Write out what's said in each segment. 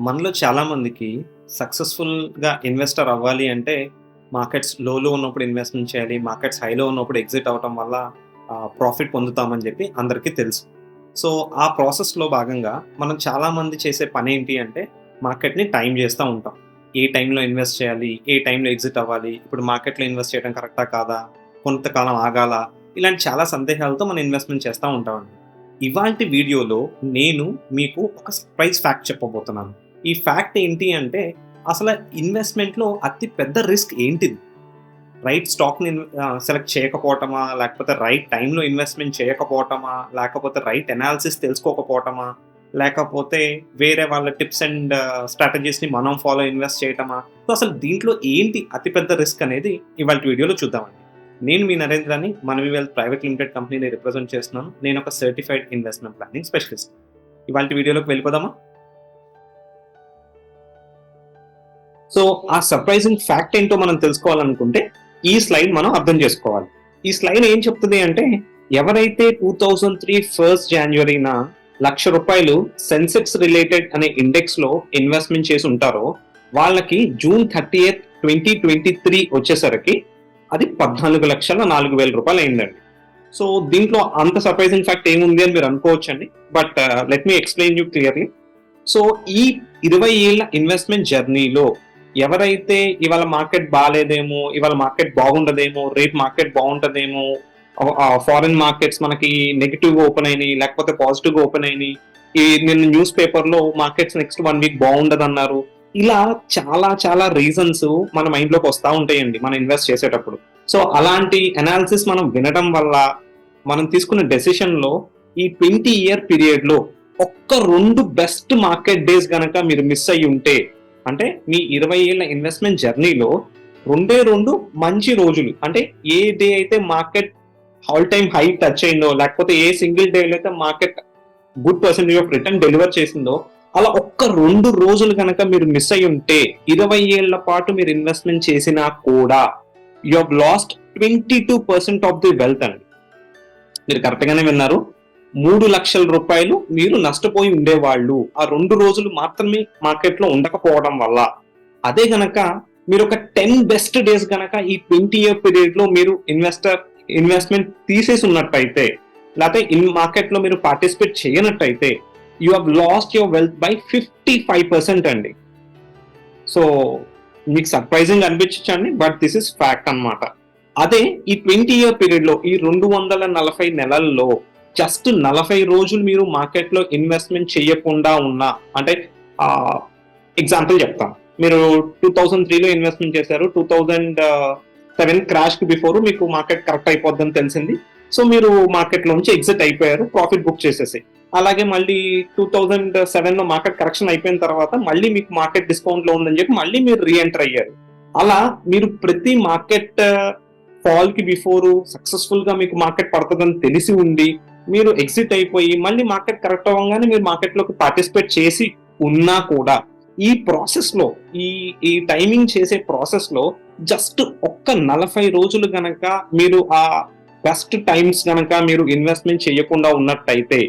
మనలో చాలామందికి సక్సెస్‌ఫుల్‌గా ఇన్వెస్టర్ అవ్వాలి అంటే, మార్కెట్స్ లోలో ఉన్నప్పుడు ఇన్వెస్ట్‌మెంట్ చేయాలి. మార్కెట్స్ హైలో ఉన్నప్పుడు ఎగ్జిట్ అవ్వటం వల్ల ప్రాఫిట్ పొందుతామని చెప్పి అందరికీ తెలుసు. సో, ఆ ప్రాసెస్‌లో భాగంగా మనం చాలామంది చేసే పనేంటి అంటే, మార్కెట్‌ని టైమ్ చేస్తా ఉంటాం. ఏ టైంలో ఇన్వెస్ట్ చేయాలి? ఏ టైంలో ఎగ్జిట్ అవ్వాలి? ఇప్పుడు మార్కెట్‌లో ఇన్వెస్ట్ చేయడం కరెక్టా? కాదా? కొంతకాలం ఆగాలా? ఇలాంటి చాలా సందేహాలతో మనం ఇన్వెస్ట్‌మెంట్ చేస్తా ఉంటామండి. ఇవాల్టి వీడియోలో నేను మీకు ఒక సర్ప్రైజ్ ఫ్యాక్ట్ చెప్పబోతున్నాను. ఈ ఫ్యాక్ట్ ఏంటి అంటే, అసల ఇన్వెస్ట్‌మెంట్‌లో అతి పెద్ద రిస్క్ ఏంటిది? రైట్ స్టాక్‌ని సెలెక్ట్ చేయకపోవటమా? లేకపోతే రైట్ టైమ్‌లో ఇన్వెస్ట్‌మెంట్ చేయకపోవటమా? లేకపోతే రైట్ అనాలిసిస్ తెలుసుకోకపోవటమా? లేకపోతే వేరే వాళ్ళ టిప్స్ అండ్ స్ట్రాటజీస్‌ని మనం ఫాలో ఇన్వెస్ట్ చేయటమా? సో, అసలు దీంట్లో ఏంటి అతి పెద్ద రిస్క్ అనేది ఇవాల్టి వీడియోలో చూద్దామండి. నేను మీ నరేంద్రని మనవి వెల్త్ ప్రైవేట్ లిమిటెడ్ కంపెనీని రిప్రజెంట్ చేస్తున్నాను. నేను ఒక సర్టిఫైడ్ ఇన్వెస్ట్‌మెంట్ ప్లానింగ్ స్పెషలిస్ట్. ఇవాల్టి వీడియోలోకి వెళ్ళిపోదామా? సో, ఆ సర్ప్రైజింగ్ ఫ్యాక్ట్ ఏంటో మనం తెలుసుకోవాలనుకుంటే, ఈ స్లైడ్ మనం అర్థం చేసుకోవాలి. ఈ స్లైడ్ ఏం చెప్తుంది అంటే, ఎవరైతే 2003 ఫస్ట్ జాన్యువరీన రూ. 1,00,000 సెన్సెక్స్ రిలేటెడ్ అనే ఇండెక్స్‌లో ఇన్వెస్ట్‌మెంట్ చేసి ఉంటారో, వాళ్ళకి జూన్ 30th 2023 వచ్చేసరికి అది రూ. 14,04,000 అయిందండి. సో, దీంట్లో అంత సర్ప్రైజింగ్ ఫ్యాక్ట్ ఏముంది అని మీరు అనుకోవచ్చండి. But let me explain you clearly. So, ఈ 20 ఏళ్ల ఇన్వెస్ట్‌మెంట్ జర్నీలో ఎవరైతే ఇవాళ మార్కెట్ బాలేదేమో, ఇవాళ మార్కెట్ బాగుండదేమో, రేపు మార్కెట్ బావుంటదేమో, ఫారిన్ మార్కెట్స్ మనకి నెగెటివ్‌గా ఓపెన్ అయినాయి, లేకపోతే పాజిటివ్‌గా ఓపెన్ అయినాయి. నిన్న న్యూస్ పేపర్‌లో మార్కెట్స్ నెక్స్ట్ 1 వీక్ బాగుండదన్నారు. ఇలా చాలా చాలా రీజన్స్ మన మైండ్‌లోకి వస్తా ఉంటాయండి మనం ఇన్వెస్ట్ చేసేటప్పుడు. సో, అలాంటి అనాలిసిస్ మనం వినడం వల్ల, మనం తీసుకున్న డెసిషన్‌లో ఈ 20 ఇయర్ పీరియడ్‌లో ఒక్క 2 బెస్ట్ మార్కెట్ డేస్ గనక మీరు మిస్ అయ్యి ఉంటే, అంటే మీ 20 ఏళ్ల ఇన్వెస్ట్‌మెంట్ జర్నీలో 2 మంచి రోజులు, అంటే ఏ డే అయితే market all time high touch అయిందో, లేకపోతే ఏ సింగిల్ డేలో అయితే market good percentage of return deliver చేసిందో, అలా ఒక్క 2 రోజులు గనక మీరు మిస్ అయ్యి ఉంటే, 20 ఏళ్ల పాటు మీరు ఇన్వెస్ట్‌మెంట్ చేసినా కూడా you have last 22% of the wealth అండి. మీరు కరెక్ట్ గానే విన్నారు. రూ. 3,00,000 మీరు నష్టపోయి ఉండేవాళ్ళు ఆ 2 రోజులు మాత్రమే మార్కెట్‌లో ఉండకపోవడం వల్ల. అదే గనక మీరు ఒక 10 బెస్ట్ డేస్ గనక ఈ 20 ఇయర్ పీరియడ్‌లో మీరు ఇన్వెస్ట్‌మెంట్ తీసేసి ఉన్నట్టయితే, లేకపోతే మార్కెట్‌లో మీరు పార్టిసిపేట్ చేయనట్టయితే, you have lost your wealth by 55% అండి. సో, మీకు సర్ప్రైజింగ్ అనిపించచ్చండి. బట్ దిస్ ఇస్ ఫ్యాక్ట్ అన్నమాట. అదే ఈ 20 ఇయర్ పీరియడ్‌లో ఈ 240 నెలల్లో జస్ట్ 40 రోజులు మీరు మార్కెట్‌లో ఇన్వెస్ట్‌మెంట్ చేయకుండా ఉన్నా, అంటే ఎగ్జాంపుల్ చెప్తాను. మీరు 2003లో ఇన్వెస్ట్‌మెంట్ చేశారు. 2007 క్రాష్‌కి బిఫోర్ మీకు మార్కెట్ కరెక్ట్ అయిపోద్దని తెలిసింది. సో, మీరు మార్కెట్‌లోంచి ఎగ్జిట్ అయిపోయారు ప్రాఫిట్ బుక్ చేసేసి. అలాగే మళ్ళీ 2007లో మార్కెట్ కరెక్షన్ అయిపోయిన తర్వాత మళ్ళీ మీకు మార్కెట్ డిస్కౌంట్‌లో ఉందని చెప్పి మళ్ళీ మీరు రీ ఎంటర్ అయ్యారు. అలా మీరు ప్రతి మార్కెట్ ఫాల్‌కి బిఫోర్ సక్సెస్‌ఫుల్‌గా మీకు మార్కెట్ పడతదని తెలిసి ఉండి, మీరు ఎగ్జిట్ అయిపోయి మళ్ళీ మార్కెట్ కరెక్ట్ అవ్వంగానే మీరు మార్కెట్‌లోకి పార్టిసిపేట్ చేసి ఉన్నా కూడా, ఈ ప్రాసెస్‌లో ఈ ఈ టైమింగ్ చేసే ప్రాసెస్‌లో జస్ట్ ఒక్క 40 రోజులు గనక మీరు ఆ బెస్ట్ టైమ్స్ గనక మీరు ఇన్వెస్ట్‌మెంట్ చేయకుండా ఉన్నట్టయితే,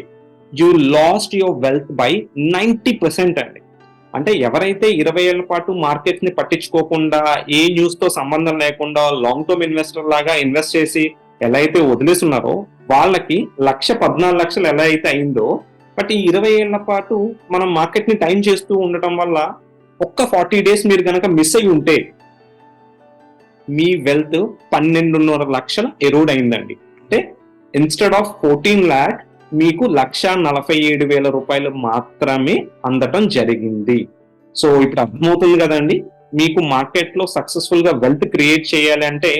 you last your wealth by 90% అండి. అంటే ఎవరైతే 20 ఏళ్ల పాటు మార్కెట్‌ని పట్టించుకోకుండా, ఏ న్యూస్‌తో సంబంధం లేకుండా లాంగ్ టర్మ్ ఇన్వెస్టర్ లాగా ఇన్వెస్ట్ చేసి ఎలా అయితే వదిలేసున్నారో, వాళ్ళకి 14,00,000 ఎలా అయితే అయిందో, బట్ ఈ 20 ఏళ్ల పాటు మనం మార్కెట్‌ని టైమ్ చేస్తూ ఉండటం వల్ల ఒక్క 40 డేస్ మీరు గనక మిస్ అయ్యి ఉంటే, మీ వెల్త్ 12,500,000 ఎరోడ్ అయిందండి. అంటే ఇన్‌స్టెడ్ ఆఫ్ 14,00,000 మీకు రూ. 1,47,000 మాత్రమే అందటం జరిగింది. సో, ఇప్పుడు అర్థమవుతుంది కదండి. మీకు మార్కెట్‌లో సక్సెస్‌ఫుల్‌గా వెల్త్ క్రియేట్ చేయాలి అంటే,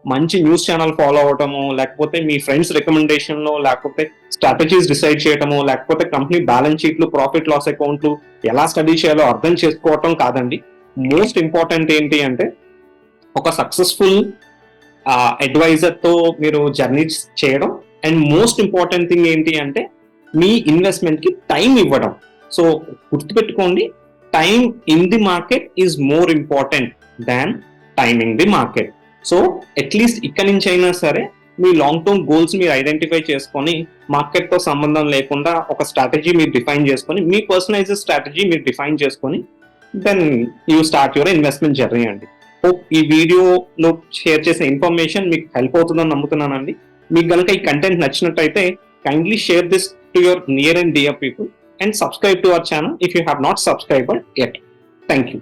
మంచి న్యూస్ ఛానల్ ఫాలో అవ్వటమో, లేకపోతే మీ ఫ్రెండ్స్ రికమెండేషన్‌లో, లేకపోతే స్ట్రాటజీస్ డిసైడ్ చేయటమో, లేకపోతే కంపెనీ బ్యాలెన్స్ షీట్లు, ప్రాఫిట్ లాస్ అకౌంట్లు ఎలా స్టడీ చేయాలో అర్థం చేసుకోవటం కాదండి. మోస్ట్ ఇంపార్టెంట్ ఏంటి అంటే, ఒక సక్సెస్‌ఫుల్ అడ్వైజర్‌తో మీరు జర్నీ చేయడం. అండ్ మోస్ట్ ఇంపార్టెంట్ థింగ్ ఏంటి అంటే, మీ ఇన్వెస్ట్‌మెంట్‌కి టైం ఇవ్వడం. సో, గుర్తుపెట్టుకోండి, time in the market is more important than timing the market. So, at least ఇక్కడి నుంచి అయినా సరే మీ లాంగ్ టర్మ్ గోల్స్ మీరు ఐడెంటిఫై చేసుకొని మార్కెట్ తో సంబంధం లేకుండా ఒక స్ట్రాటజీ మీరు డిఫైన్ చేసుకొని మీ పర్సనలైజ్డ్ స్ట్రాటజీ మీరు డిఫైన్ చేసుకొని then you start your investment journey అండి. హోప్ ఈ వీడియోలో షేర్ చేసే ఇన్ఫర్మేషన్ మీకు హెల్ప్ అవుతుందని నమ్ముతున్నానండి. మీకు కనుక ఈ కంటెంట్ నచ్చినట్టయితే kindly share this to your near and dear people and subscribe to our channel if you have not subscribed yet. Thank you.